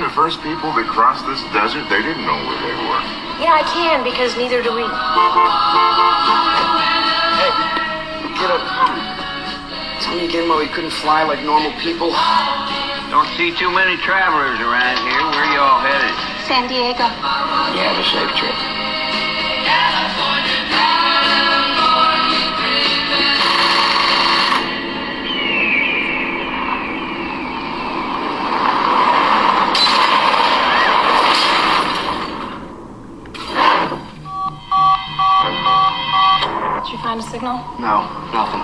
the first people that crossed this desert, they didn't know where they were. Yeah, I can, because neither do we. Hey, get up. Tell me again why we couldn't fly like normal people. Don't see too many travelers around here. Where you all headed? San Diego. Yeah, have a safe trip. Did you find a signal? No, nothing.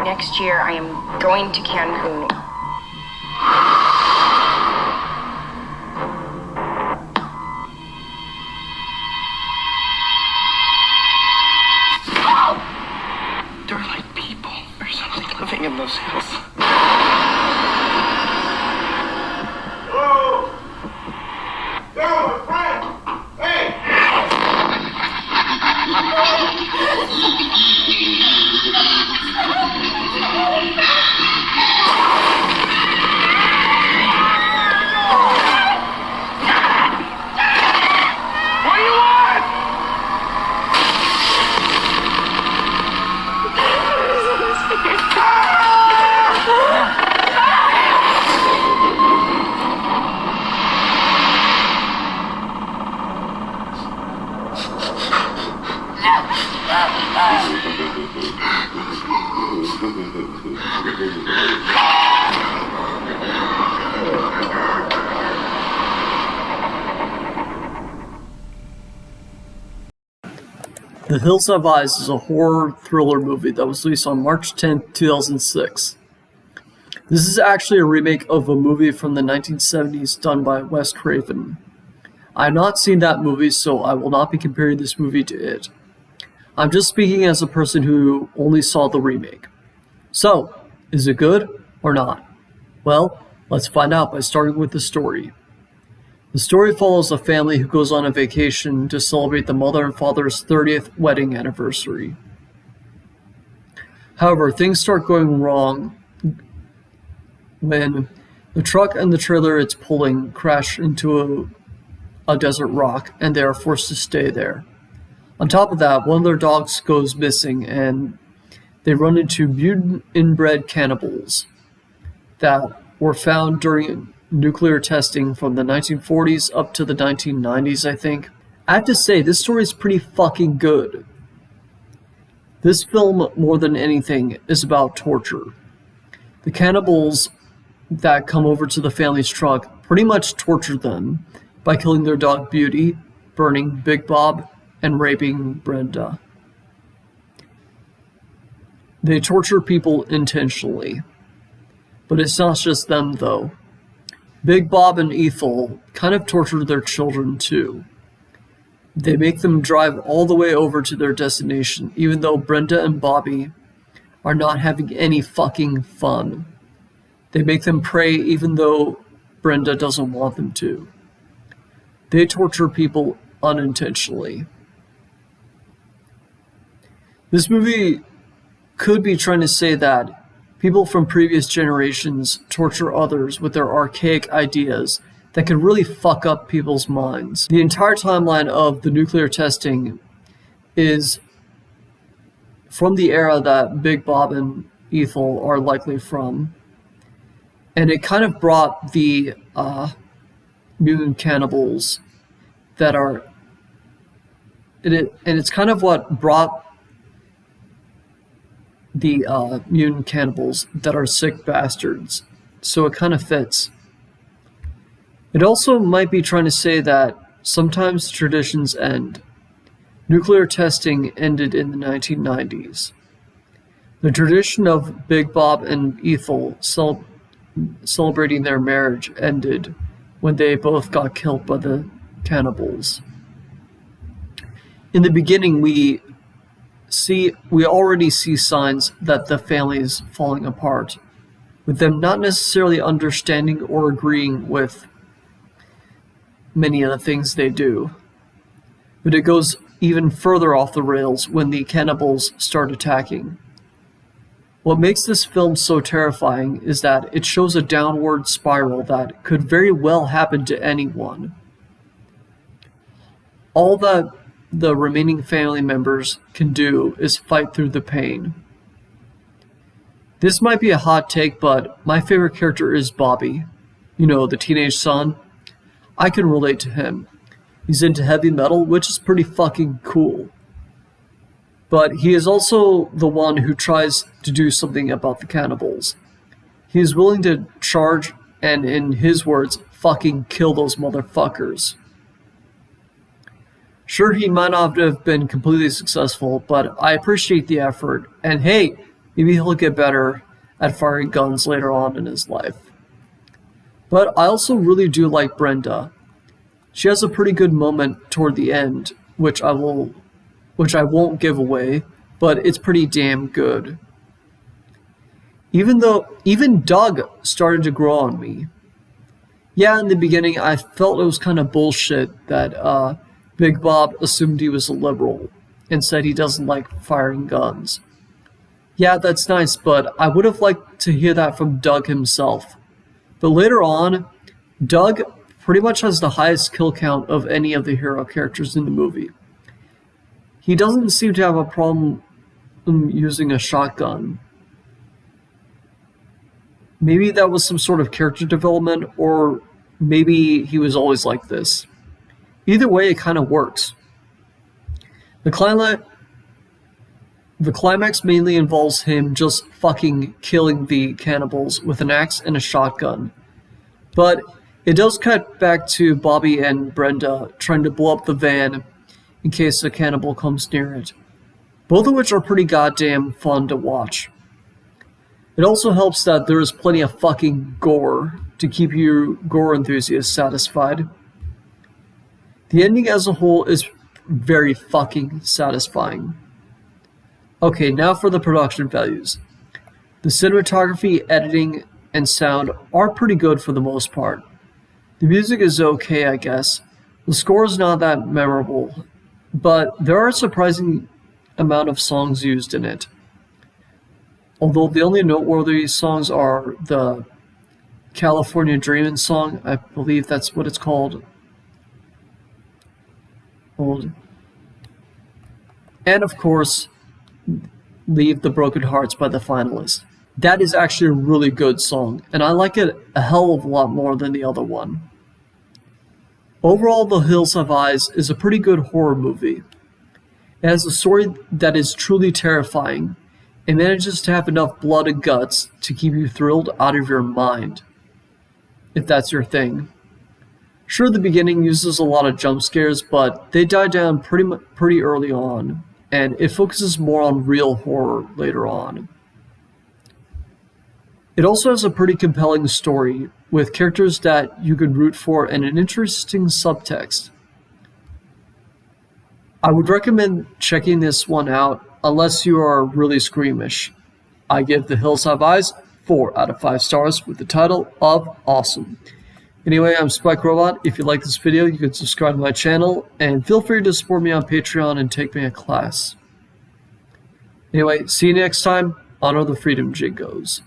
Next year, I am going to Cancun. They're like people or something living in those hills. Hello? Yo, my friend! Hey! What do you want? The Hills Have Eyes is a horror thriller movie that was released on March 10, 2006. This is actually a remake of a movie from the 1970s done by Wes Craven. I have not seen that movie, so I will not be comparing this movie to it. I'm just speaking as a person who only saw the remake. So, is it good or not? Well, let's find out by starting with the story. The story follows a family who goes on a vacation to celebrate the mother and father's 30th wedding anniversary. However, things start going wrong when the truck and the trailer it's pulling crash into a desert rock and they are forced to stay there. On top of that, one of their dogs goes missing and they run into mutant inbred cannibals that were found during nuclear testing from the 1940s up to the 1990s, I think. I have to say, this story is pretty fucking good. This film, more than anything, is about torture. The cannibals that come over to the family's truck pretty much torture them by killing their dog Beauty, burning Big Bob, and raping Brenda. They torture people intentionally. But it's not just them, though. Big Bob and Ethel kind of torture their children too. They make them drive all the way over to their destination, even though Brenda and Bobby are not having any fucking fun. They make them pray even though Brenda doesn't want them to. They torture people unintentionally. This movie could be trying to say that people from previous generations torture others with their archaic ideas that can really fuck up people's minds. The entire timeline of the nuclear testing is from the era that Big Bob and Ethel are likely from. And it kind of brought the mutant cannibals that are... and it's kind of what brought the mutant cannibals that are sick bastards. So it kind of fits. It also might be trying to say that sometimes traditions end. Nuclear testing ended in the 1990s. The tradition of Big Bob and Ethel celebrating their marriage ended when they both got killed by the cannibals. In the beginning, we already see signs that the family is falling apart, with them not necessarily understanding or agreeing with many of the things they do. But it goes even further off the rails when the cannibals start attacking. What makes this film so terrifying is that it shows a downward spiral that could very well happen to anyone. All that the remaining family members can do is fight through the pain. This might be a hot take, but my favorite character is Bobby. You know, the teenage son. I can relate to him. He's into heavy metal, which is pretty fucking cool. But he is also the one who tries to do something about the cannibals. He is willing to charge and, in his words, fucking kill those motherfuckers. Sure, he might not have been completely successful, but I appreciate the effort, and hey, maybe he'll get better at firing guns later on in his life. But I also really do like Brenda. She has a pretty good moment toward the end, which I won't give away, but it's pretty damn good. Even Doug started to grow on me. Yeah, in the beginning I felt it was kind of bullshit that Big Bob assumed he was a liberal and said he doesn't like firing guns. Yeah, that's nice, but I would have liked to hear that from Doug himself. But later on, Doug pretty much has the highest kill count of any of the hero characters in the movie. He doesn't seem to have a problem using a shotgun. Maybe that was some sort of character development, or maybe he was always like this. Either way, it kind of works. The climax mainly involves him just fucking killing the cannibals with an axe and a shotgun. But it does cut back to Bobby and Brenda trying to blow up the van in case a cannibal comes near it. Both of which are pretty goddamn fun to watch. It also helps that there is plenty of fucking gore to keep you gore enthusiasts satisfied. The ending as a whole is very fucking satisfying. Okay, now for the production values. The cinematography, editing, and sound are pretty good for the most part. The music is okay, I guess. The score is not that memorable, but there are a surprising amount of songs used in it. Although the only noteworthy songs are the California Dreamin' song, I believe that's what it's called. And of course, Leave the Broken Hearts by the Finalists. That is actually a really good song, and I like it a hell of a lot more than the other one. Overall, The Hills Have Eyes is a pretty good horror movie. It has a story that is truly terrifying. It manages to have enough blood and guts to keep you thrilled out of your mind, if that's your thing. Sure, the beginning uses a lot of jump scares, but they die down pretty early on, and it focuses more on real horror later on. It also has a pretty compelling story, with characters that you could root for and an interesting subtext. I would recommend checking this one out unless you are really squeamish. I give The Hills Have Eyes 4 out of 5 stars with the title of Awesome. Anyway, I'm Spike Robot. If you like this video, you can subscribe to my channel, and feel free to support me on Patreon and take me a class. Anyway, see you next time. Honor the freedom, Jingos.